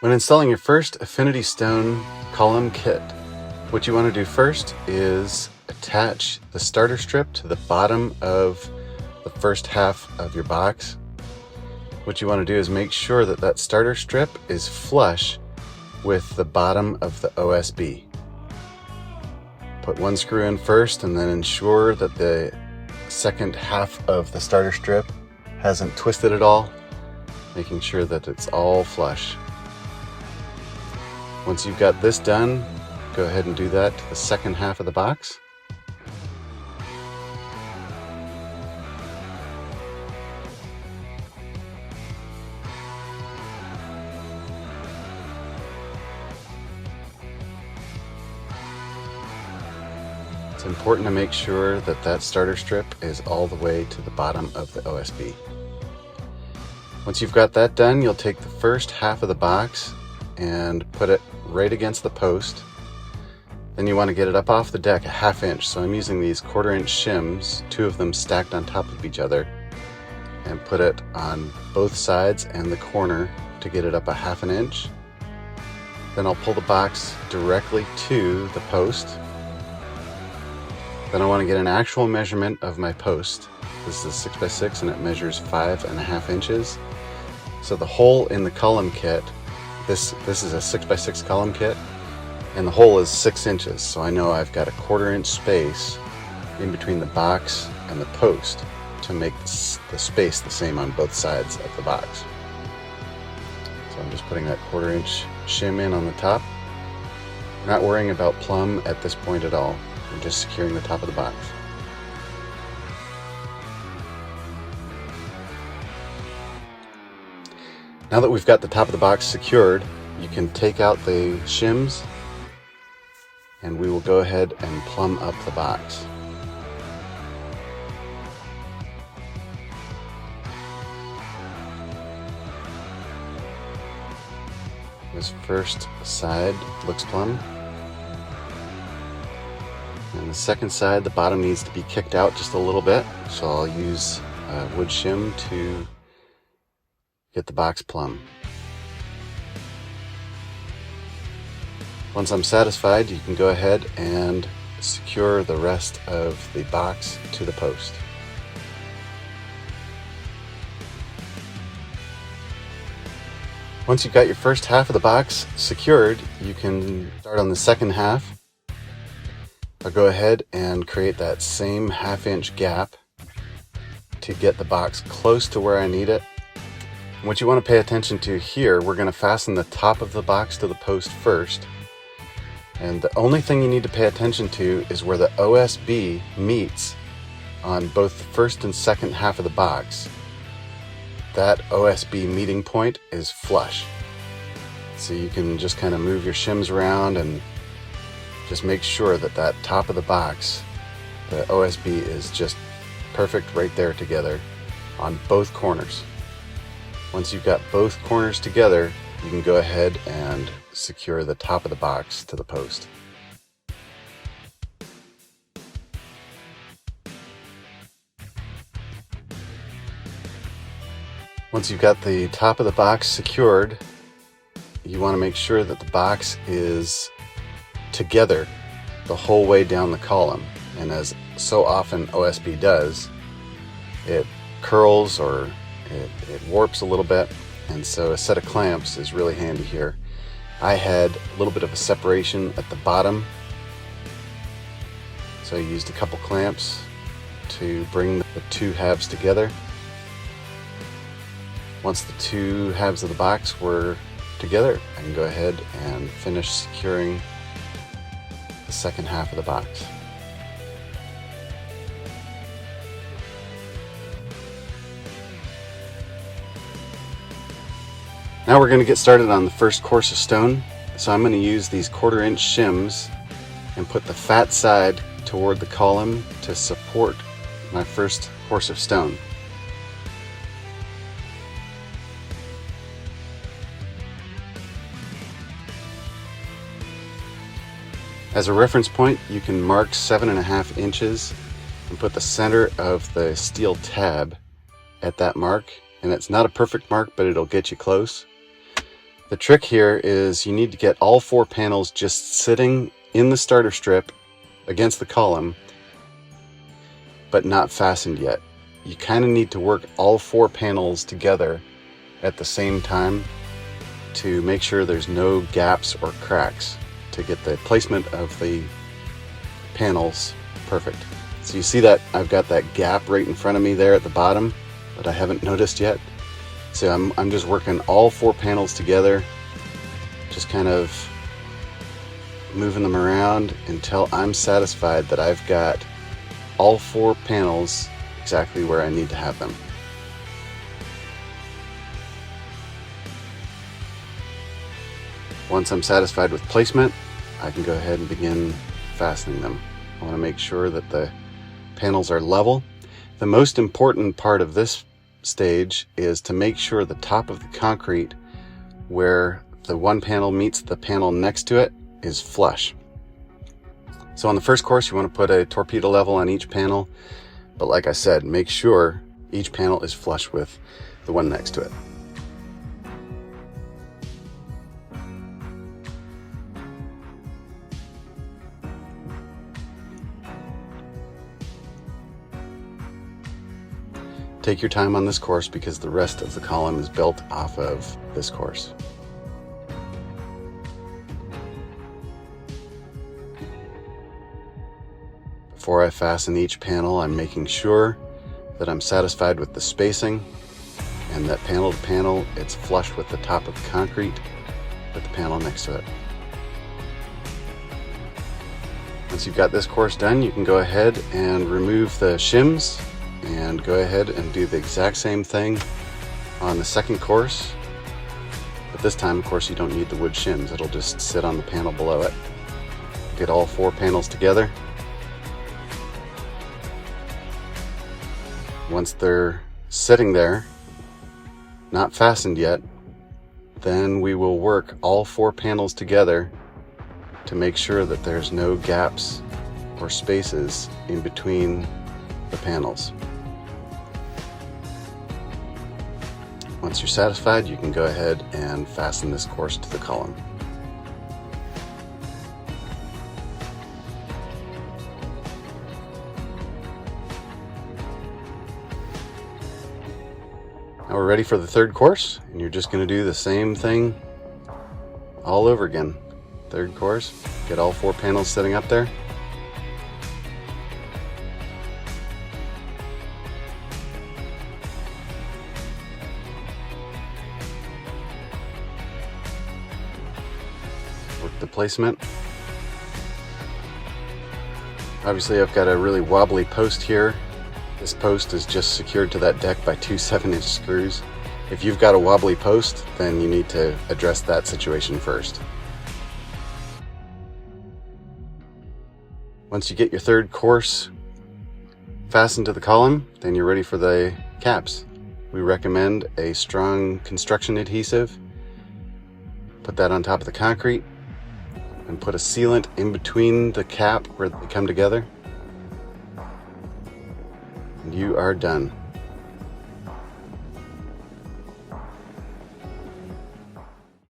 When installing your first Affinity Stone column kit, what you want to do first is attach the starter strip to the bottom of the first half of your box. What you want to do is make sure that that starter strip is flush with the bottom of the OSB. Put one screw in first and then ensure that the second half of the starter strip hasn't twisted at all, making sure that it's all flush. Once you've got this done, go ahead and do that to the second half of the box. It's important to make sure that that starter strip is all the way to the bottom of the OSB. Once you've got that done, you'll take the first half of the box and put it right against the post. Then you want to get it up off the deck a ½ inch. So I'm using these 1/4 inch shims, 2 of them stacked on top of each other, and put it on both sides and the corner to get it up a ½ inch. Then I'll pull the box directly to the post. Then I want to get an actual measurement of my post. This is 6x6 and it measures 5½ inches. So the hole in the column kit, this is a 6x6 column kit, and the hole is 6 inches. So I know I've got a 1/4 inch space in between the box and the post to make the space the same on both sides of the box. So I'm just putting that 1/4 inch shim in on the top. I'm not worrying about plumb at this point at all. I'm just securing the top of the box. Now that we've got the top of the box secured, you can take out the shims and we will go ahead and plumb up the box. This first side looks plumb. And the second side, the bottom needs to be kicked out just a little bit. So I'll use a wood shim to get the box plumb. Once I'm satisfied, you can go ahead and secure the rest of the box to the post. Once you've got your first half of the box secured, you can start on the second half. I'll go ahead and create that same ½ inch gap to get the box close to where I need it. And what you want to pay attention to here, we're going to fasten the top of the box to the post first. And the only thing you need to pay attention to is where the OSB meets on both the first and second half of the box. That OSB meeting point is flush. So you can just kind of move your shims around and just make sure that that top of the box, the OSB is just perfect right there together on both corners. Once you've got both corners together, you can go ahead and secure the top of the box to the post. Once you've got the top of the box secured, you want to make sure that the box is together the whole way down the column. And as so often OSB does, it curls or it warps a little bit, and so a set of clamps is really handy here. I had a little bit of a separation at the bottom, so I used a couple clamps to bring the two halves together. Once the two halves of the box were together, I can go ahead and finish securing the second half of the box. Now we're going to get started on the first course of stone. So I'm going to use these 1/4 inch shims and put the fat side toward the column to support my first course of stone. As a reference point, you can mark 7½ inches and put the center of the steel tab at that mark. And it's not a perfect mark, but it'll get you close. The trick here is you need to get all 4 panels just sitting in the starter strip against the column, but not fastened yet. You kind of need to work all 4 panels together at the same time to make sure there's no gaps or cracks to get the placement of the panels perfect. So you see that I've got that gap right in front of me there at the bottom that I haven't noticed yet. So I'm just working all 4 panels together, just kind of moving them around until I'm satisfied that I've got all 4 panels exactly where I need to have them. Once I'm satisfied with placement, I can go ahead and begin fastening them. I want to make sure that the panels are level. The most important part of this stage is to make sure the top of the concrete where the one panel meets the panel next to it is flush. So on the first course you want to put a torpedo level on each panel, but like I said, make sure each panel is flush with the one next to it. Take your time on this course because the rest of the column is built off of this course. Before I fasten each panel, I'm making sure that I'm satisfied with the spacing and that panel to panel it's flush with the top of the concrete with the panel next to it. Once you've got this course done, you can go ahead and remove the shims and go ahead and do the exact same thing on the second course. But this time, of course, you don't need the wood shims. It'll just sit on the panel below it. Get all 4 panels together. Once they're sitting there, not fastened yet, then we will work all 4 panels together to make sure that there's no gaps or spaces in between the panels. Once you're satisfied, you can go ahead and fasten this course to the column. Now we're ready for the third course, and you're just going to do the same thing all over again. Third course, get all 4 panels sitting up there. Work the placement. Obviously I've got a really wobbly post here. This post is just secured to that deck by 2 7-inch screws. If you've got a wobbly post, then you need to address that situation first. Once you get your third course fastened to the column, then you're ready for the caps. We recommend a strong construction adhesive. Put that on top of the concrete and put a sealant in between the cap where they come together. And you are done.